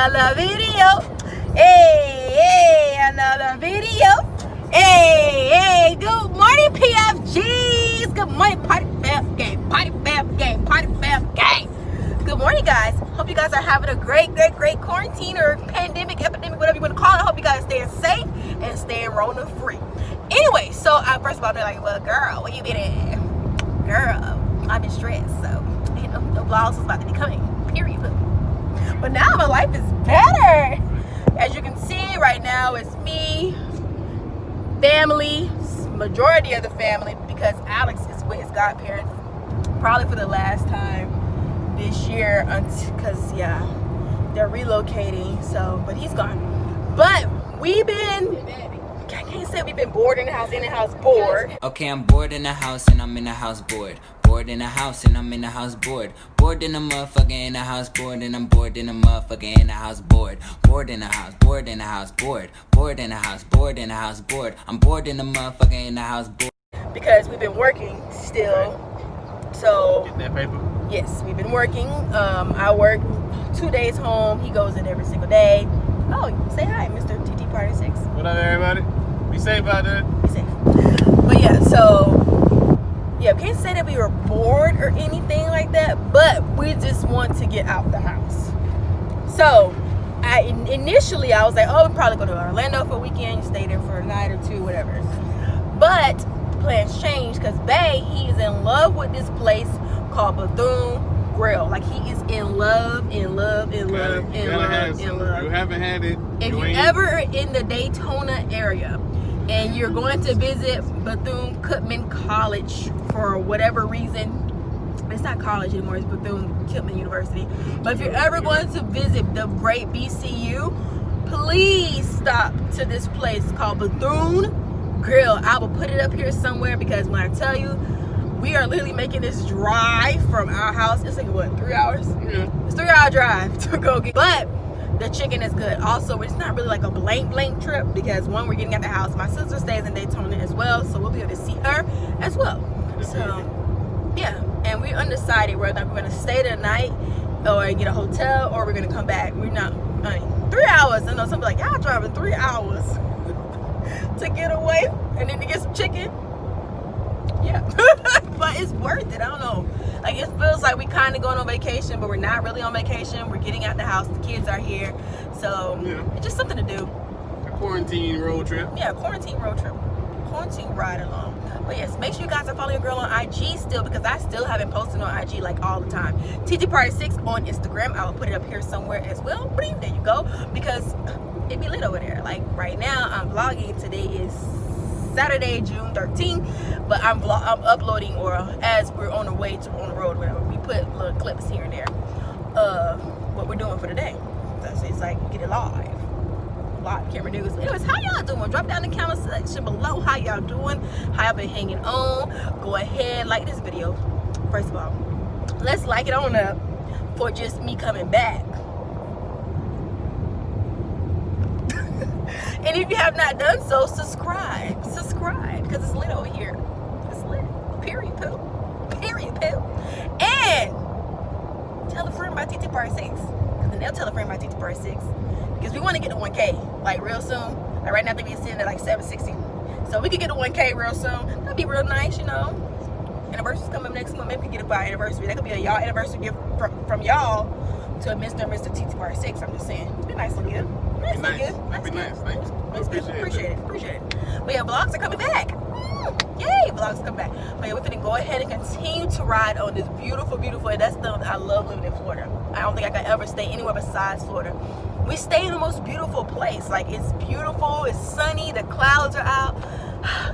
another video. Hey, another video. Hey, good morning, PFG'S. Good morning, party fam gang, party fam gang, party fam gang. Good morning, guys. Hope you guys are having a great quarantine or pandemic, epidemic, whatever you want to call it. Hope you guys staying safe and staying Rona free. Anyway, so first of all, they're like, well, girl, where you been at? Girl, I've been stressed, so you know, no vlogs was about to be coming, period. But now my life is better. As you can see right now, it's me, family, majority of the family, because Alex is with his godparents, probably for the last time this year, because yeah, they're relocating. So, but he's gone. But we've been, I can't say we've been bored in the house, bored. Okay, I'm bored in the house and I'm in the house bored. Bored in the house and I'm in the house bored. Bored in the motherfucker in the house bored, and I'm bored in the motherfucker in the house bored. Bored in the house, bored in the house bored. Bored in the house, bored in the house bored. I'm bored in the motherfucker in the house bored. Because we've been working still. So Get that paper? yes, we've been working. I work 2 days home. He goes in every single day. Oh, say hi, Mr. TT Party 6. What up, everybody? Be safe out there. Be safe. But yeah, so yeah, we can't say that we were bored or anything like that, but we just want to get out the house. So initially I was like, oh, we'll probably go to Orlando for a weekend, stay there for a night or two, whatever. But plans changed because Bay, he is in love with this place called Bethune Grill. Like, he is in love. You haven't had it. If you ever are in the Daytona area and you're going to visit Bethune-Cookman College for whatever reason, it's not college anymore, it's Bethune-Cookman University. But if you're ever going to visit the great BCU, please stop to this place called Bethune Grill. I will put it up here somewhere, because when I tell you, we are literally making this drive from our house. It's like, what, 3 hours? Yeah. It's a 3-hour drive to go get. But the chicken is good. Also, it's not really like a blank trip, because one, we're getting at the house. My sister stays in Daytona as well, so we'll be able to see her as well. So, yeah. And we're undecided whether we're going to stay the night or get a hotel, or we're going to come back. We're not, 3 hours. I know somebody like, y'all driving 3 hours to get away and then to get some chicken. Yeah. But it's worth it. I don't know. Like, it feels like we kind of going on vacation, but we're not really on vacation. We're getting out the house. The kids are here. So yeah, it's just something to do. A quarantine road trip. Yeah, quarantine road trip. Quarantine ride along. But yes, make sure you guys are following your girl on IG still, because I still haven't posted on IG like all the time. TT Party 6 on Instagram. I will put it up here somewhere as well. There you go. Because it be lit over there. Like right now, I'm vlogging. Today is Saturday, June 13th, but I'm uploading, or as we're on the way to on the road, whatever, we put little clips here and there what we're doing for the day. So it's like, get it live camera news. Anyways, how y'all doing? Drop down in the comment section below how y'all doing, how y'all been hanging on. Go ahead, like this video. First of all, let's like it on up for just me coming back. And if you have not done so, subscribe, because it's lit over here. It's lit. Period, poo. And tell a friend about TT Party 6, because then they'll tell a friend about TT Party 6, because we want to get to 1K like real soon. Like right now, I think we're sitting at like 760. So we could get to 1K real soon. That'd be real nice, you know. Anniversary's coming next month. Maybe we can get it for our anniversary. That could be a y'all anniversary gift from y'all to a Mr. and Mr. TT Party 6. I'm just saying. It'd be nice and good. That'd be nice. Thanks. Appreciate it. But yeah, vlogs are coming back. Yay, vlogs are coming back. But yeah, we're gonna go ahead and continue to ride on this beautiful, and that's the, I love living in Florida. I don't think I could ever stay anywhere besides Florida. We stay in the most beautiful place. Like, it's beautiful, it's sunny, the clouds are out.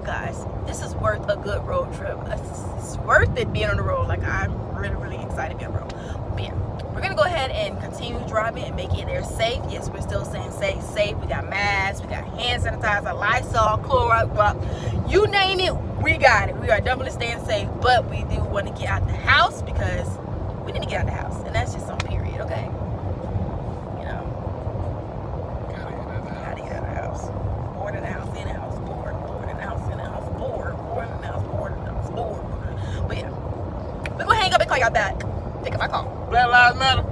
Guys, this is worth a good road trip. It's worth it being on the road. Like, I'm really excited to be on the road. But yeah, we're gonna go ahead and continue driving and making it there safe. Yes, we're still saying safe. We got masks, we got hand sanitizer, Lysol, Clorox, you name it, we got it. We are definitely staying safe, but we do want to get out the house, because we need to get out the house, and that's just some period, okay? You know, gotta get out of the house. Bored in the house, in the house, bored in the house, in the house, bored in the house, bored in the house, bored. But yeah, we're gonna hang up and call y'all back. Take my call. Black Lives Matter.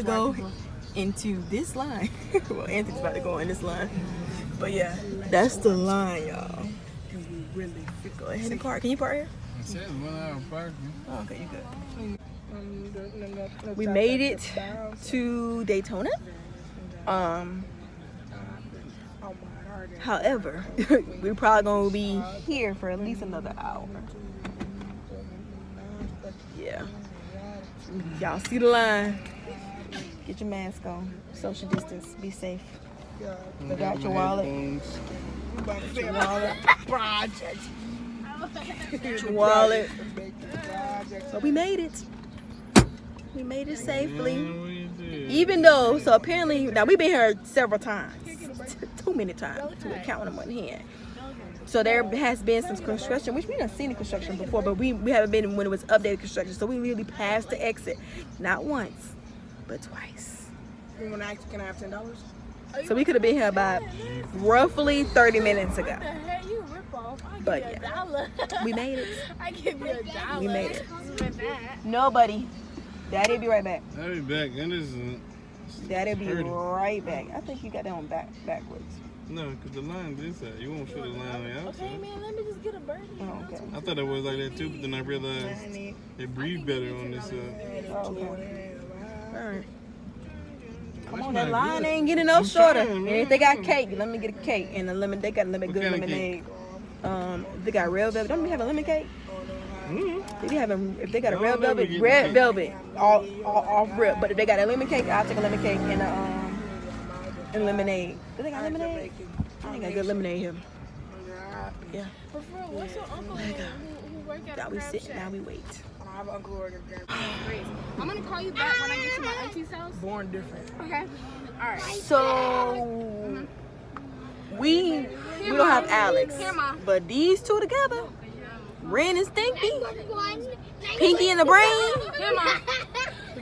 to go into this line. Well, Anthony's about to go in this line. But yeah, that's the line, y'all. Go ahead and park. Can you park here? It says 1 hour parking. Oh, okay, you good. We made it to Daytona. However, we're probably gonna be here for at least another hour. Yeah. Y'all see the line. Get your mask on. Social distance. Be safe. Got your wallet. Get your wallet. Get your wallet. So we made it. We made it safely. Even though, so apparently, now we've been here several times. Too many times to count them on hand. So there has been some construction, which we done seen the construction before, but we haven't been when it was updated construction. So we literally passed the exit, not once, but twice. You want to ask, can I have $10? So we could have been here about roughly 30 minutes ago. What the hell, you rip off? I But give you yeah, $1. we made it. I give you $1. We made it. With that. Nobody. Daddy'll be right back. I'll be back. And this is Daddy'll be right back. I think you got that one backwards. no, because the line this side. You won't feel the line on the Okay, outside. man, let me just get a birdie. Oh, okay. I thought it was like that too, but then I realized it breathed better on this side. Oh, okay. All right. Come That's on, that not line good. ain't getting no I'm shorter. trying, And man. if they got cake, let me get a cake and a lemon. They got good kind of lemonade. They got red velvet. Don't we have a lemon cake? Mm-hmm. They be having, if they got a No, red never velvet, get red cake. velvet, all off rip. But if they got a lemon cake, I'll take a lemon cake and and lemonade. Do they got lemonade? I think I got good lemonade here. Yeah. But for real, what's your uncle who work at Now a we crab sit. shack? Now we wait. I have an uncle who works at a crab shack. I'm gonna call you back when I get to my auntie's house. Born different. Okay. All right. So we don't have Alex, Here, Ma. but these two together, Ren and Stinky, Pinky and the Brain. Here, Ma.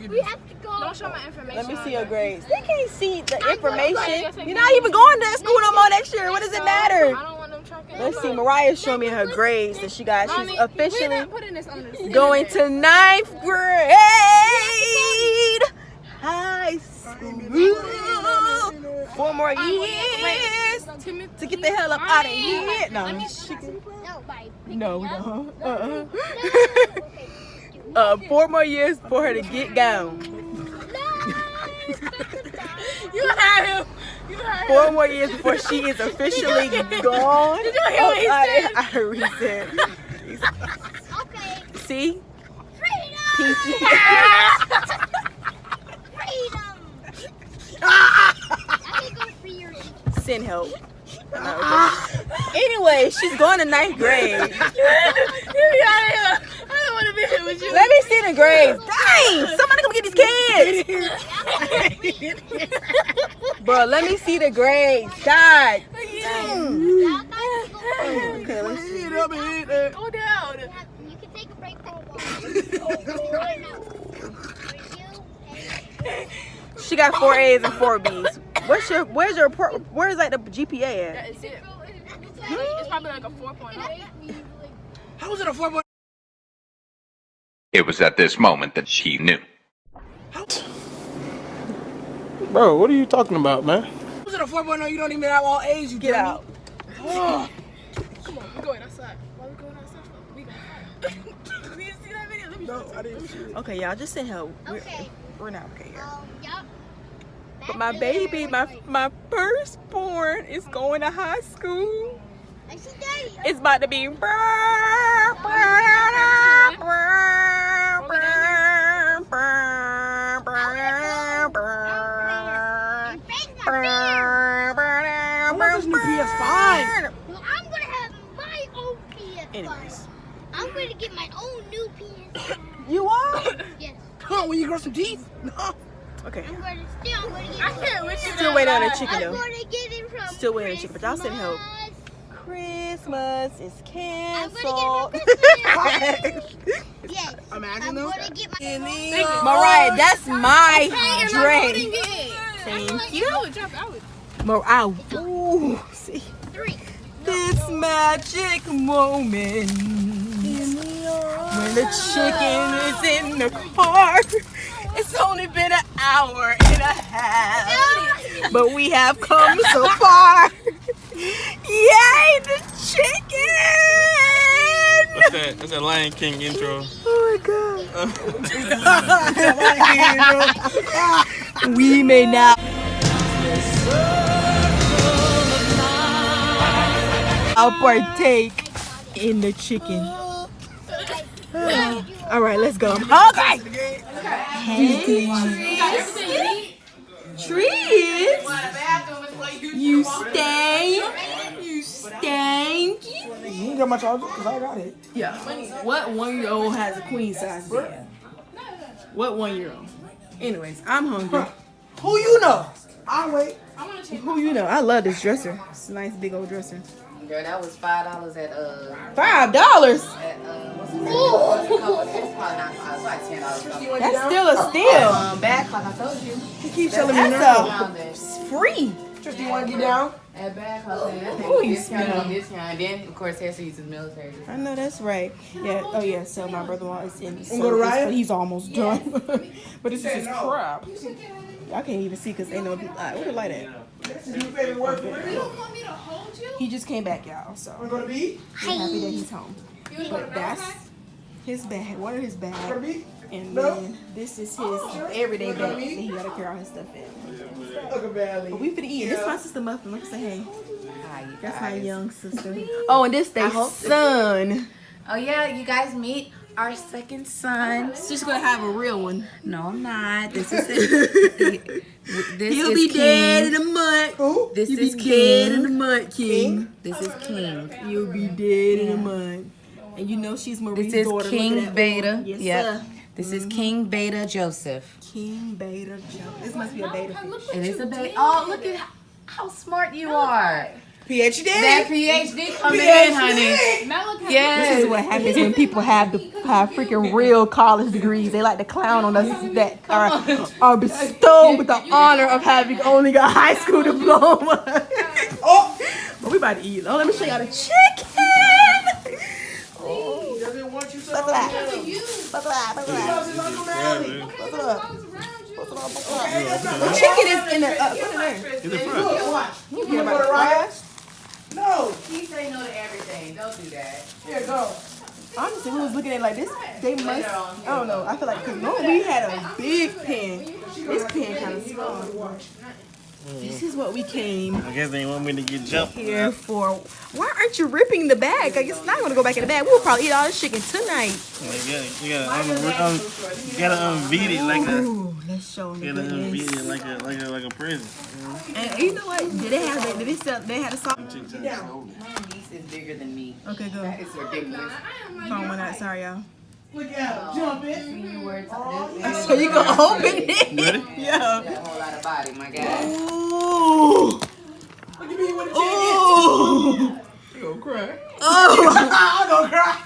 We have to go. Don't show my information. Let me on see your there. grades. They can't see the information. You're not even going to school no more next year. What does it I matter? don't want them tracking. Let's see. Mariah showed me her grades that she got. Mommy, She's we're officially not putting this on the going to 9th grade high school. 4 more years to get the hell up out of here. No, No, bye. no, we don't. 4 more years for her to get gone. You heard him. You heard him. 4 more years before she is officially gone. Did you hear what he said? I heard what he said. Okay. See? Freedom! Pinky. Freedom! I can go free your Send help. Anyway, she's going to 9th grade. Get me out of here. I don't want to be here with you. Let me see the grades. Dang! Somebody come get these kids. Bro, let me see the grades. God. Okay, let's see. Go down. You can take a break for a while. She got 4 A's and 4 B's. Where's like the GPA at? That is it. It's probably like a 4.0. How was it a 4.0? It was at this moment that she knew. Bro, what are you talking about, man? How was it a 4.0? You don't even have all A's, you Get out. Oh. Come on, we're going outside. Why we going outside for? We going outside. We didn't see that video? Let me show you. I didn't see it. Okay, y'all, just send help. Okay. We're not okay here. Yup. But my baby, my firstborn is going to high school. I see Daddy. It's about to be. You break my beard. I want this new PS5. Well, I'm gonna have my own PS5. Anyways. I'm gonna get my own new PS5. You are? Yes. Huh, when you grow some teeth? No. Okay. I'm gonna get I can't with you. Still waiting on the chicken I'm though. gonna get it from Still waiting on the chicken, but y'all send help. Christmas. Christmas is I'm canceled. gonna get it from Christmas. Yes. Imagine I'm though. gonna get my Mariah, that's my drink. Thank Thank you. you. Drop out. Mariah, ooh, see. 3. This magic moment when the chicken is in the car It's only been an hour and a half, but we have come so far. Yay, the chicken! That's that Lion King intro. Oh my god. We may now I'll partake in the chicken. All right, let's go. Okay. Trees. You stank. You stank. You ain't got my charger? Because I got it. Yeah. What 1-year-old has a queen size bed? What 1-year-old? Anyways, I'm hungry. Who you know? I'll wait. Who you know? I love this dresser. It's a nice big old dresser. Girl, that was $5 at $5? what's it called? It's probably not $5. It's like $10. That's still a steal. Back, like I told you. He keeps telling me no. That's free. Tristan, you want to get down? At back, I said that Ooh, you thing discount smell. on discount. And then, of course, Hester uses military. I know that's right. Yeah. Oh yeah. So my brother-in-law is in. Wanna go to service, Raya? but he's almost done. But this is his crap. I can't even see because ain't no light. Where the light at? He just came back, y'all. So Want to go to B? we're happy that he's home. But that's his bag. One of his Go to bags. B? And No. then this is his everyday bag that he gotta carry all his stuff in. Look at Valley. But we finna eat. This is my sister Muffin. Let's say hey. Hi, you That's my guys. young sister. Oh, and this they son. Oh, yeah, you guys meet our second son. She's gonna have a real one. No, I'm not. This is this He'll is be King. dead in a month. Who? This You'll is be dead in a King. month, King. This is King. You'll be dead in a month. And you know she's Marie's This is daughter. Look at King that Beta. one. Yes, Yep. sir. This is King Beta Joseph. King Beta Joe. This must be a beta fish. It is a beta. Oh, look at how smart you are. PhD. That PhD coming in, honey. This Yes. is what happens when people have freaking real college degrees. They like to clown on us that are bestowed with the honor of having only a high school diploma. Oh! But we about to eat. Oh, let me show y'all the chicken. He doesn't want you to. Buckle up. Buckle up. Buckle up. The chicken is in the put it there. In the front. Watch. You hear about the fries? No. He say no to everything. Don't do that. Here, go. Honestly, we was looking at it like this. They must. I don't know. I feel like because we had a big pan. This pan kind of small. This is what we came I guess they want me to get jumped. here for. Why aren't you ripping the bag? I guess not going to go back in the bag. We'll probably eat all this chicken tonight. You gotta unbeat it like a. Ooh, let's show them You the gotta unbeat goodness. it like a present. And you know what? Did they have that? Did they sell? They had a salt. My niece is bigger than me. Okay, go. That is ridiculous. Phone went out. Sorry, y'all. Look at him. Jumping. You were So you gonna open it? Ready? Yeah. got a whole lot of body, my guy. Ooh. What you mean with the Ooh. You gonna cry? Oh. I'm gonna cry.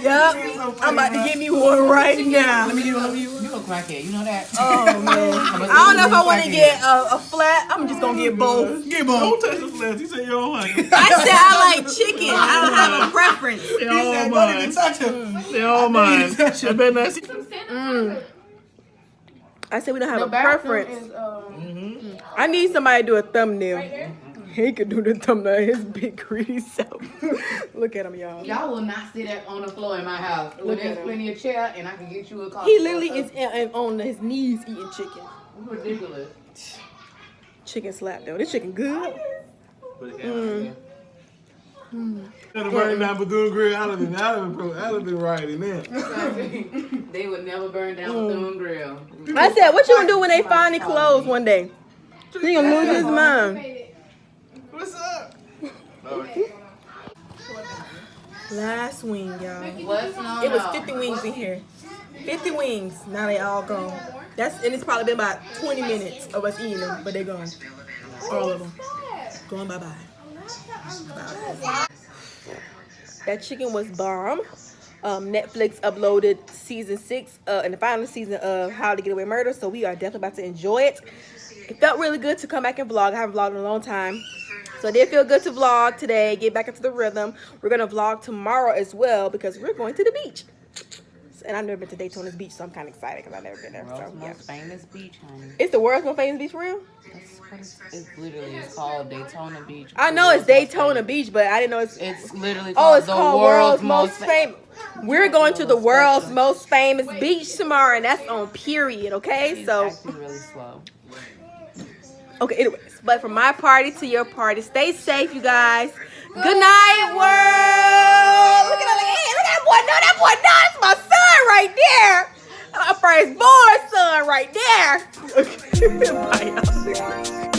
Yup. I'm about to get me one right now. Let me get one. You a crackhead, you know that? Oh man. I don't know if I want to get a flat. I'm just gonna get both. Get both. Don't touch the flesh. He said you don't like it. I said I like chicken. I don't have a preference. They He all said, don't even mine. touch him. They all mine. I bet not see. I said we don't have a preference. I need somebody to do a thumbnail. He could do the thumbnail. His big greedy self. Look at him, y'all. Y'all will not sit up on the floor in my house. Well, there's plenty of chair, and I can get you a coffee. He literally is on his knees eating chicken. ridiculous. Chicken slap though. This chicken good. Gotta burn down Bethune Grill. I'd have been right in there. They would never burn down Bethune Grill. I said, what you gonna do when they finally close one day? He gonna lose his mind. What's up? Last wing, y'all. What's no, It was 50 wings in here. 50 wings. Now they all gone. And it's probably been about 20 minutes of us eating them, but they're gone. All of them. Going bye-bye. Bye. That chicken was bomb. Netflix uploaded season 6 and the final season of How to Get Away with Murder, so we are definitely about to enjoy it. It felt really good to come back and vlog. I haven't vlogged in a long time. So it did feel good to vlog today, get back into the rhythm. We're going to vlog tomorrow as well because we're going to the beach. And I've never been to Daytona's beach, so I'm kind of excited because I've never been there. World's So, yeah. most famous beach, honey. It's the world's most famous beach for real? It's literally, it's called Daytona Beach. I know it's Daytona Beach, but I didn't know It's literally Oh, called it's the called world's most famous. We're going to the world's most famous beach tomorrow, and that's on period, okay? It's So, actually really slow. okay, anyways. But from my party to your party, stay safe, you guys. Good night, world. Look at that, hey, look at that boy. No, that boy, no, that's my son right there. My first born son right there. Bye, y'all.